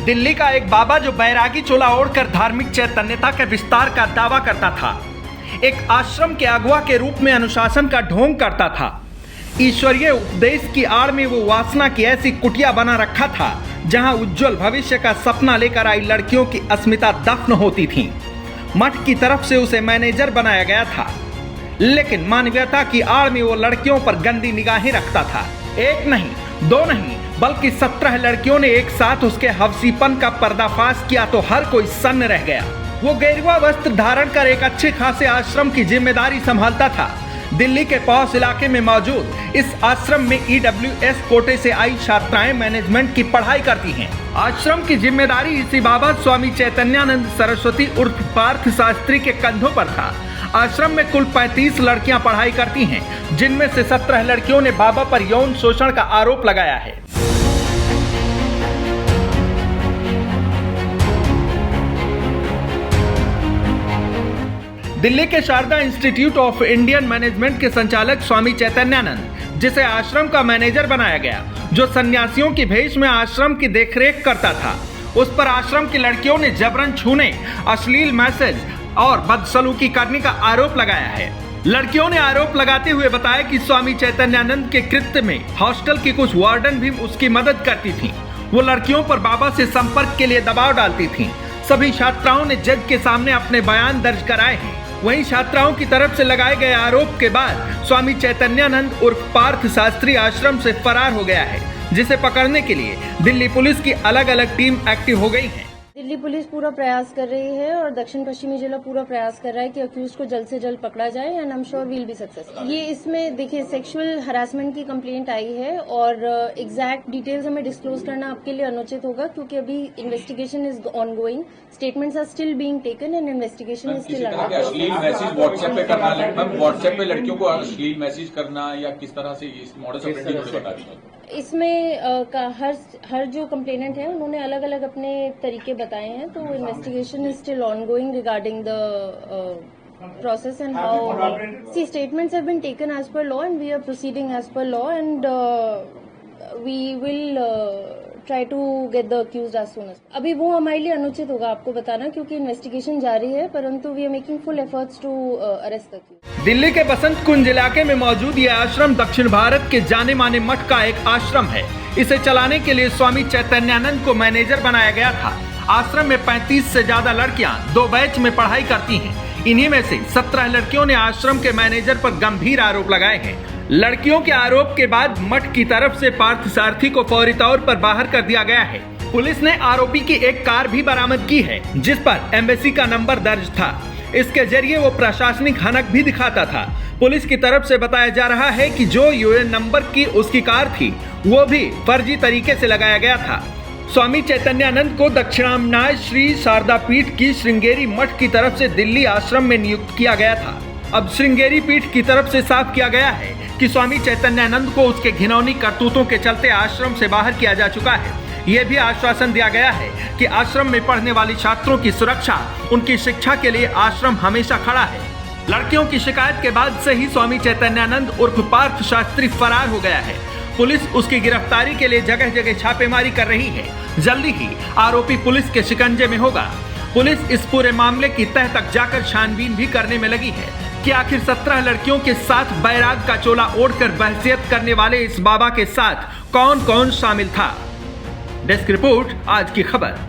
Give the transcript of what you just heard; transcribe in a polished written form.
दिल्ली का एक बाबा जो बैरागी चोला ओढ़कर धार्मिक चैतन्यता के विस्तार का दावा करता था, एक आश्रम के अगुवा के रूप में अनुशासन का ढोंग करता था। ईश्वरीय उपदेश की आड़ में वो वासना की ऐसी कुटिया बना रखा था जहां उज्जवल भविष्य का सपना लेकर आई लड़कियों की अस्मिता दफन होती थी। मठ की तरफ से उसे मैनेजर बनाया गया था, लेकिन मानवीयता की आड़ में वो लड़कियों पर गंदी निगाहें रखता था। एक नहीं, दो नहीं, बल्कि 17 लड़कियों ने एक साथ उसके हवसीपन का पर्दाफाश किया तो हर कोई सन्न रह गया। वो गेरुआ वस्त्र धारण कर एक अच्छे खासे आश्रम की जिम्मेदारी संभालता था। दिल्ली के पौष इलाके में मौजूद इस आश्रम में EWS कोटे से आई छात्राएं मैनेजमेंट की पढ़ाई करती हैं। आश्रम की जिम्मेदारी इसी बाबा स्वामी चैतन्यानंद सरस्वती उर्फ पार्थ शास्त्री के कंधों पर था। आश्रम में कुल 35 लड़कियां पढ़ाई करती हैं, जिनमें से 17 लड़कियों ने बाबा पर यौन शोषण का आरोप लगाया है। दिल्ली के Sharda institute of Indian management के संचालक स्वामी चैतन्यानंद, जिसे आश्रम का मैनेजर बनाया गया, जो सन्यासियों की भेष में आश्रम की देखरेख करता था, उस पर आश्रम की लड़कियों ने जबरन छूने, अश्लील मैसेज और बदसलूकी करने का आरोप लगाया है। लड़कियों ने आरोप लगाते हुए बताया कि स्वामी चैतन्यानंद के कृत्य में हॉस्टल की कुछ वार्डन भी उसकी मदद करती थीं। वो लड़कियों पर बाबा से संपर्क के लिए दबाव डालती थीं। सभी छात्राओं ने जज के सामने अपने बयान दर्ज कराए हैं। वहीं छात्राओं की तरफ से लगाए गए आरोप के बाद स्वामी चैतन्यानंद उर्फ पार्थ शास्त्री आश्रम से फरार हो गया है, जिसे पकड़ने के लिए दिल्ली पुलिस की अलग अलग टीम एक्टिव हो गई है। दिल्ली पुलिस पूरा प्रयास कर रही है और दक्षिण पश्चिमी जिला पूरा प्रयास कर रहा है कि अक्यूज को जल्द से जल्द पकड़ा जाए and I am sure will be successful. ये इसमें देखिए सेक्सुअल हरासमेंट की कंप्लेंट आई है और एग्जैक्ट डिटेल्स हमें डिस्क्लोज करना आपके लिए अनुचित होगा क्योंकि अभी investigation is ongoing, statements are still being taken and investigation is still ongoing. अश्लील मैसेज व्हाट्सएप पे करना, मैम व्हाट्सएप पे लड़कियों को अश्लील मैसेज करना या किस तरह से इस मॉडल ऑपरेंडी मुझे बता दीजिए। इसमें हर जो कंप्लेनेंट है उन्होंने अलग अलग अपने तरीके बताए हैं, तो investigation is still ongoing regarding the process and how statements have been taken as per law and we are proceeding as per law and we will try to get the accused as soon as. अभी वो हमारे लिए अनुचित होगा आपको बताना क्योंकि investigation जारी है, परंतु we are making full efforts to arrest the accused. Delhi के बसंत कुंज इलाके में मौजूद यह आश्रम दक्षिण भारत के जाने माने मठ का एक आश्रम है। इसे चलाने के लिए स्वामी चैतन्यानंद को मैनेजर बनाया गया था। आश्रम में 35 से ज्यादा लड़कियां 2 बैच में पढ़ाई करती हैं। इन्हीं में से 17 लड़कियों ने आश्रम के मैनेजर पर गंभीर आरोप लगाए हैं। लड़कियों के आरोप के बाद मठ की तरफ से पार्थ सारथी को फौरी तौर पर बाहर कर दिया गया है। पुलिस ने आरोपी की एक कार भी बरामद की है, जिस पर एम्बेसी का नंबर दर्ज था। इसके जरिए वो प्रशासनिक हनक भी दिखाता था। पुलिस की तरफ से बताया जा रहा है कि जो यूएन नंबर की उसकी कार थी, वो भी फर्जी तरीके से लगाया गया था। स्वामी चैतन्यानंद को दक्षिणामनाय श्री शारदा पीठ की श्रृंगेरी मठ की तरफ से दिल्ली आश्रम में नियुक्त किया गया था। अब श्रृंगेरी पीठ की तरफ से साफ किया गया है कि स्वामी चैतन्यानंद को उसके घिनौनी करतूतों के चलते आश्रम से बाहर किया जा चुका है। ये भी आश्वासन दिया गया है कि आश्रम में पढ़ने वाली छात्रों की सुरक्षा, उनकी शिक्षा के लिए आश्रम हमेशा खड़ा है। लड़कियों की शिकायत के बाद से ही स्वामी चैतन्यानंद उर्फ पार्थ शास्त्री फरार हो गया है। पुलिस उसकी गिरफ्तारी के लिए जगह जगह छापेमारी कर रही है। जल्दी ही आरोपी पुलिस के शिकंजे में होगा। पुलिस इस पूरे मामले की तह तक जाकर छानबीन भी करने में लगी है कि आखिर 17 लड़कियों के साथ बैराग का चोला ओढ़कर बहसियत करने वाले इस बाबा के साथ कौन कौन शामिल था। डेस्क रिपोर्ट, आज की खबर।